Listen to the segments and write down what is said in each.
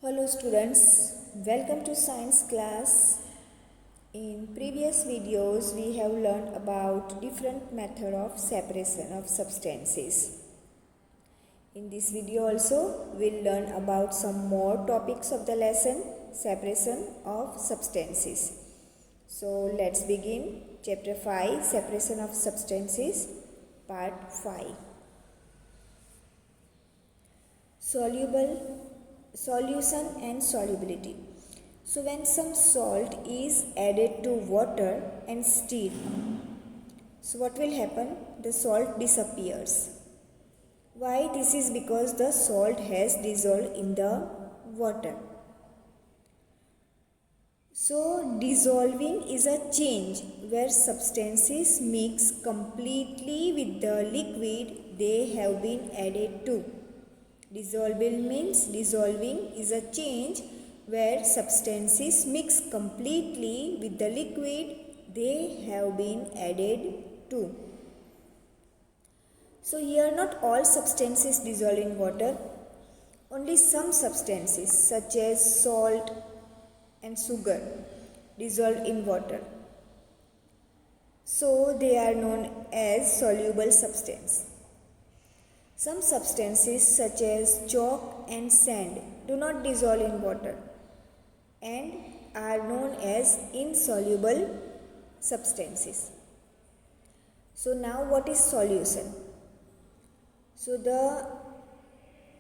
Hello students, welcome to science class. In previous videos we have learned about different method of separation of substances. In this video also we'll learn about some more topics of the lesson, separation of substances. So let's begin chapter 5, separation of substances, part 5. Solution and solubility. So when some salt is added to water and stirred, so what will happen? The salt disappears. Why? This is because the salt has dissolved in the water. So dissolving is a change where substances mix completely with the liquid they have been added to. Dissolving means dissolving is a change where substances mix completely with the liquid they have been added to. So here not all substances dissolve in water, only some substances such as salt and sugar dissolve in water. So they are known as soluble substance. Some substances such as chalk and sand do not dissolve in water and are known as insoluble substances. So now what is solution? So the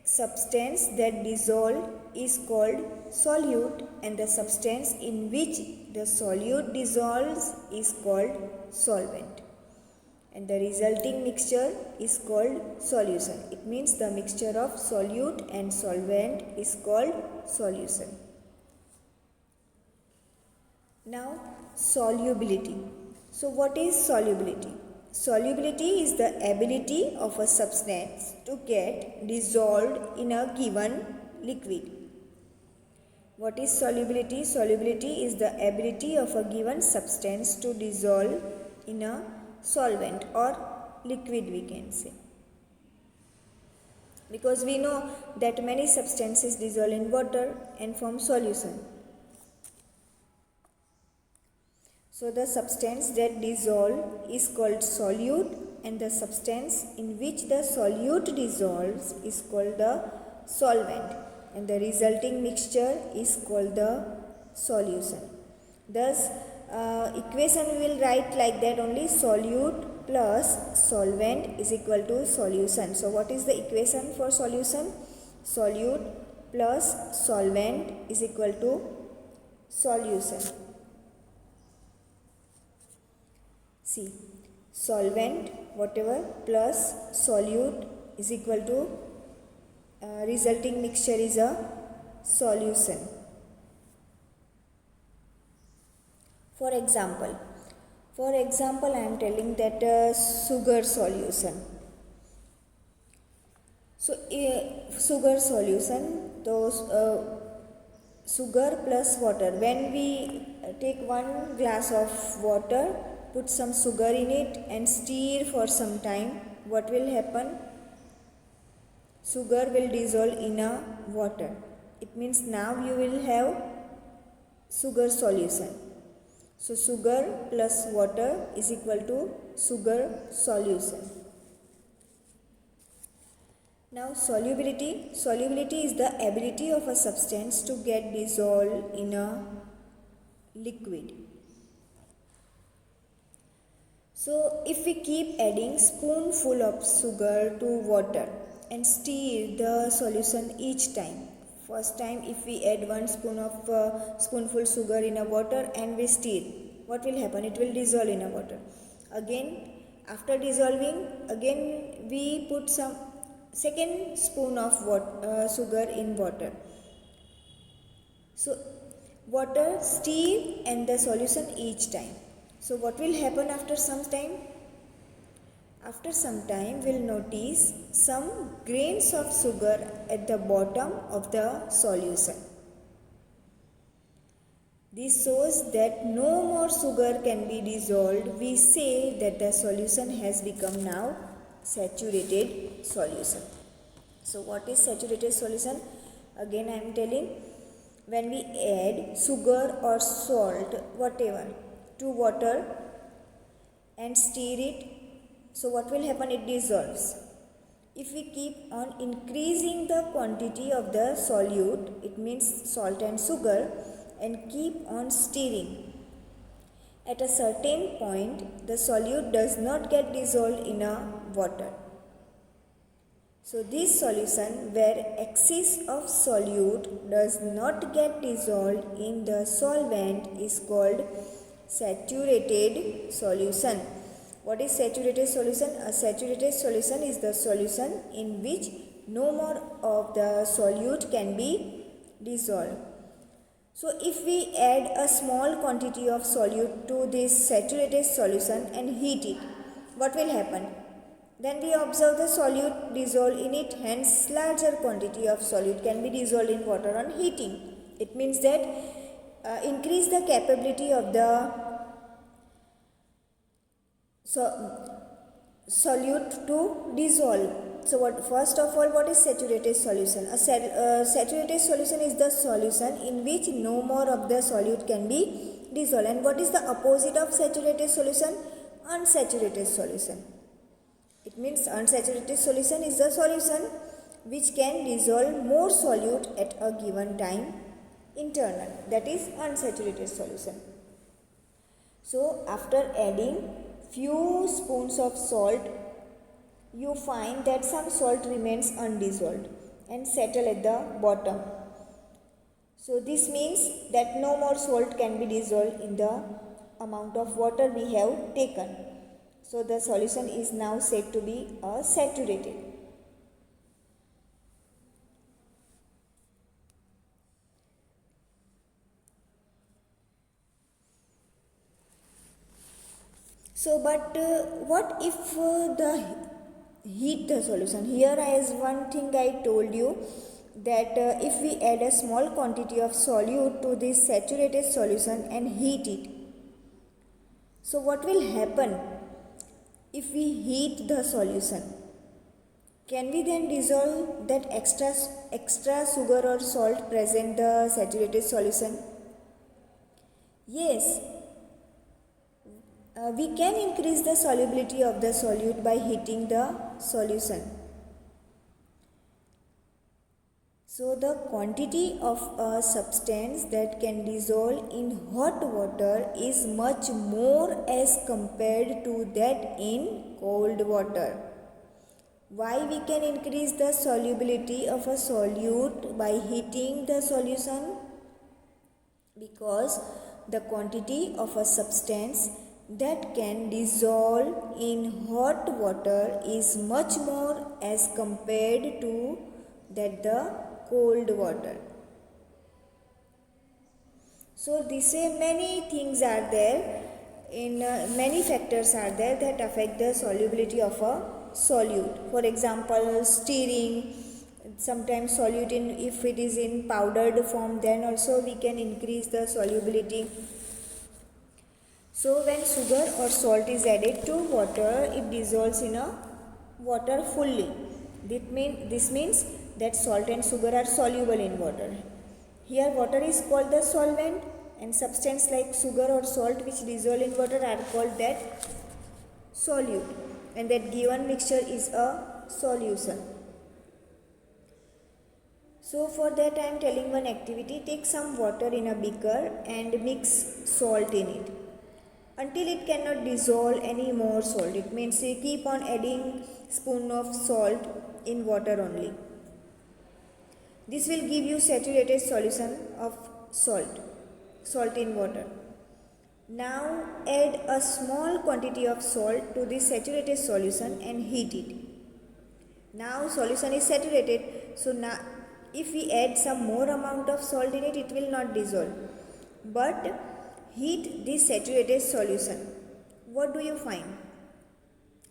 substance that dissolve is called solute and the substance in which the solute dissolves is called solvent. And the resulting mixture is called solution. It means the mixture of solute and solvent is called solution. Now solubility. So what is solubility? Solubility is the ability of a substance to get dissolved in a given liquid. What is solubility? Solubility is the ability of a given substance to dissolve in a solvent or liquid, we can say, because we know that many substances dissolve in water and form solution. So the substance that dissolve is called solute and the substance in which the solute dissolves is called the solvent and the resulting mixture is called the solution. Thus equation we will write like that only: solute plus solvent is equal to solution. So what is the equation for solution? Solute plus solvent is equal to solution. See, solvent whatever plus solute is equal to resulting mixture is a solution. For example, I am telling that sugar solution. So sugar solution, those sugar plus water. When we take 1 glass of water, put some sugar in it and stir for some time, what will happen? Sugar will dissolve in a water. It means now you will have sugar solution. So sugar plus water is equal to sugar solution. Now solubility. Solubility is the ability of a substance to get dissolved in a liquid. So if we keep adding spoonful of sugar to water and stir the solution each time. First time if we add 1 spoonful sugar in a water and we stir, what will happen? It will dissolve in a water. Again after dissolving, again we put some second spoon of sugar in water. So water stir and the solution each time. So what will happen after some time? After some time we will notice some grains of sugar at the bottom of the solution. This shows that no more sugar can be dissolved. We say that the solution has become now saturated solution. So what is saturated solution? Again I am telling, when we add sugar or salt, whatever, to water and stir it, so what will happen? It dissolves. If we keep on increasing the quantity of the solute, it means salt and sugar, and keep on stirring, at a certain point the solute does not get dissolved in a water. So this solution where excess of solute does not get dissolved in the solvent is called saturated solution. What is saturated solution? A saturated solution is the solution in which no more of the solute can be dissolved. So if we add a small quantity of solute to this saturated solution and heat it, what will happen? Then we observe the solute dissolve in it, hence larger quantity of solute can be dissolved in water on heating. It means that increase the capability of the solute to dissolve. So first of all, what is saturated solution? A saturated solution is the solution in which no more of the solute can be dissolved. And what is the opposite of saturated solution? Unsaturated solution. It means unsaturated solution is the solution which can dissolve more solute at a given time internal. That is unsaturated solution. So after adding few spoons of salt, you find that some salt remains undissolved and settle at the bottom. So this means that no more salt can be dissolved in the amount of water we have taken. So the solution is now said to be saturated. So but what if the heat the solution? Here as one thing I told you, that if we add a small quantity of solute to this saturated solution and heat it, so what will happen if we heat the solution? Can we then dissolve that extra sugar or salt present in the saturated solution? Yes, we can increase the solubility of the solute by heating the solution. So the quantity of a substance that can dissolve in hot water is much more as compared to that in cold water. Why we can increase the solubility of a solute by heating the solution? Because the quantity of a substance that can dissolve in hot water is much more as compared to that the cold water. So this way many things are there, many factors are there that affect the solubility of a solute. For example, stirring, sometimes solute if it is in powdered form, then also we can increase the solubility. So when sugar or salt is added to water, it dissolves in a water fully. This means that salt and sugar are soluble in water. Here water is called the solvent, and substance like sugar or salt which dissolve in water are called that solute, and that given mixture is a solution. So for that I am telling one activity. Take some water in a beaker and mix salt in it until it cannot dissolve any more salt. It means you keep on adding spoon of salt in water only. This will give you saturated solution of salt in water. Now add a small quantity of salt to this saturated solution and heat it. Now solution is saturated, so now if we add some more amount of salt in it, it will not dissolve. But heat this saturated solution. What do you find?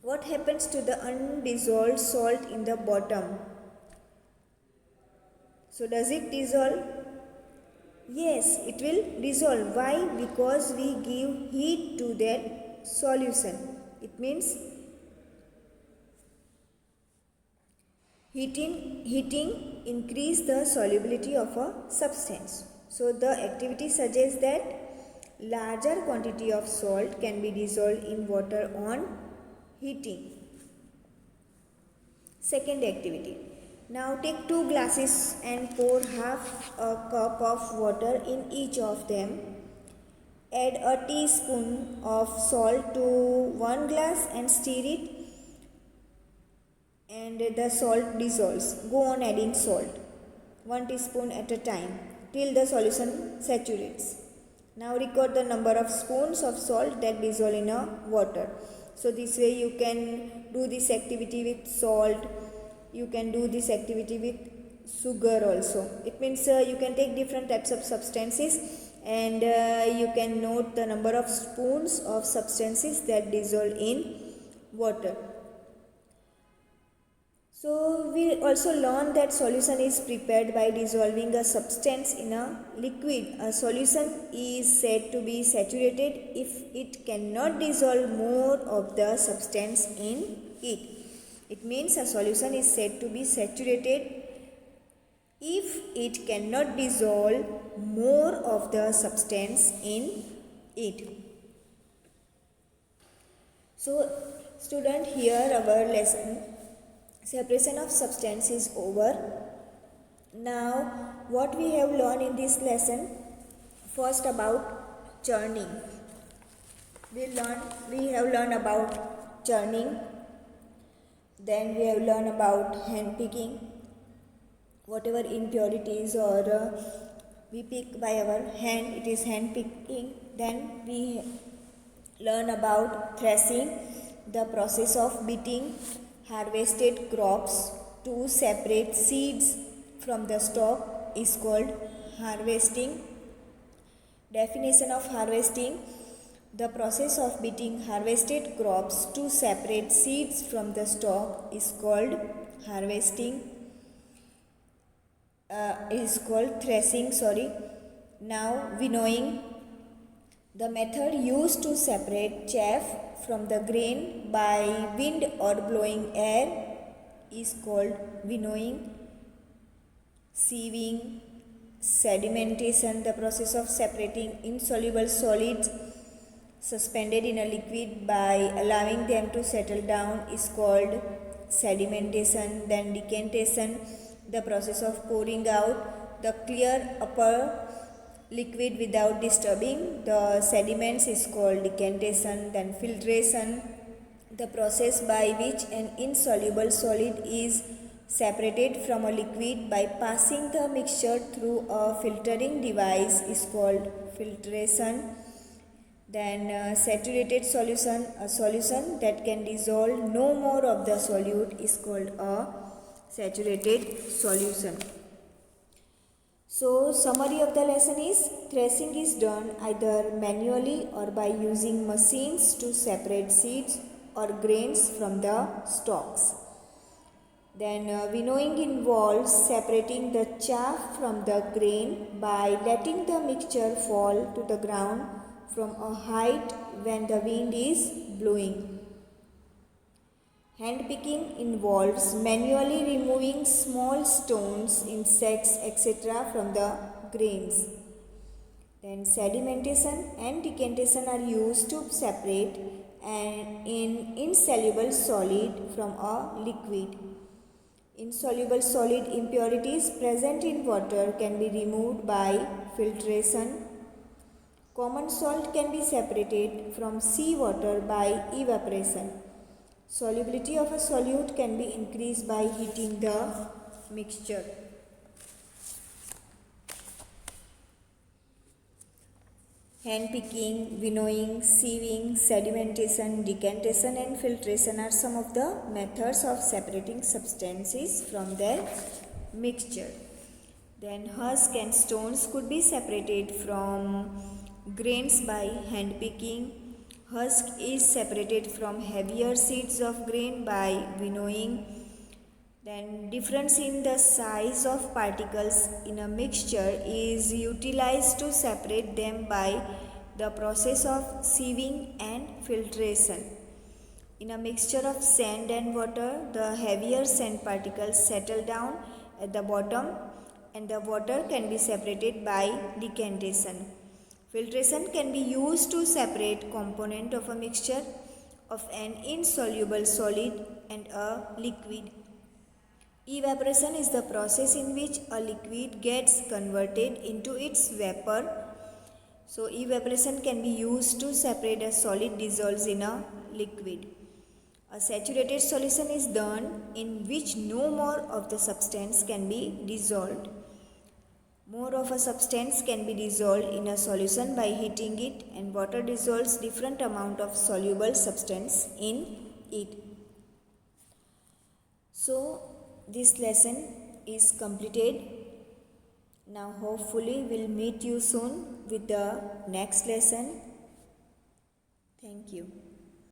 What happens to the undissolved salt in the bottom? So does it dissolve? Yes, it will dissolve. Why? Because we give heat to that solution. It means heating increase the solubility of a substance. So the activity suggests that larger quantity of salt can be dissolved in water on heating. Second activity. Now take 2 glasses and pour half a cup of water in each of them. Add a teaspoon of salt to 1 glass and stir it, and the salt dissolves. Go on adding salt 1 teaspoon at a time till the solution saturates. Now record the number of spoons of salt that dissolve in a water. So this way you can do this activity with salt. You can do this activity with sugar also. It means you can take different types of substances and you can note the number of spoons of substances that dissolve in water. So we also learn that solution is prepared by dissolving a substance in a liquid. A solution is said to be saturated if it cannot dissolve more of the substance in it. It means a solution is said to be saturated if it cannot dissolve more of the substance in it. So student, here our lesson separation of substance is over. Now what we have learned in this lesson, first about churning. We have learned about churning, then we have learned about hand picking, whatever impurities or we pick by our hand, it is hand picking. Then we learn about threshing, the process of beating harvested crops to separate seeds from the stalk is called harvesting. Definition of harvesting: the process of beating harvested crops to separate seeds from the stalk is called harvesting. Is called threshing. Now winnowing: the method used to separate chaff from the grain by wind or blowing air is called winnowing. Sieving, sedimentation: the process of separating insoluble solids suspended in a liquid by allowing them to settle down is called sedimentation. Then decantation: the process of pouring out the clear upper liquid without disturbing the sediments is called decantation. Then filtration: the process by which an insoluble solid is separated from a liquid by passing the mixture through a filtering device is called filtration. Then saturated solution: a solution that can dissolve no more of the solute is called a saturated solution. So summary of the lesson is, threshing is done either manually or by using machines to separate seeds or grains from the stalks. Then winnowing involves separating the chaff from the grain by letting the mixture fall to the ground from a height when the wind is blowing. Hand picking involves manually removing small stones, insects, etc. from the grains. Then sedimentation and decantation are used to separate an insoluble solid from a liquid. Insoluble solid impurities present in water can be removed by filtration. Common salt can be separated from seawater by evaporation. Solubility of a solute can be increased by heating the mixture. Hand picking, winnowing, sieving, sedimentation, decantation and filtration are some of the methods of separating substances from their mixture. Then husk and stones could be separated from grains by hand picking. Husk is separated from heavier seeds of grain by winnowing. Then difference in the size of particles in a mixture is utilized to separate them by the process of sieving and filtration. In a mixture of sand and water, the heavier sand particles settle down at the bottom, and the water can be separated by decantation. Filtration can be used to separate component of a mixture of an insoluble solid and a liquid. Evaporation is the process in which a liquid gets converted into its vapor. So evaporation can be used to separate a solid dissolved in a liquid. A saturated solution is done in which no more of the substance can be dissolved. More of a substance can be dissolved in a solution by heating it, and water dissolves different amount of soluble substance in it. So this lesson is completed. Now hopefully we'll meet you soon with the next lesson. Thank you.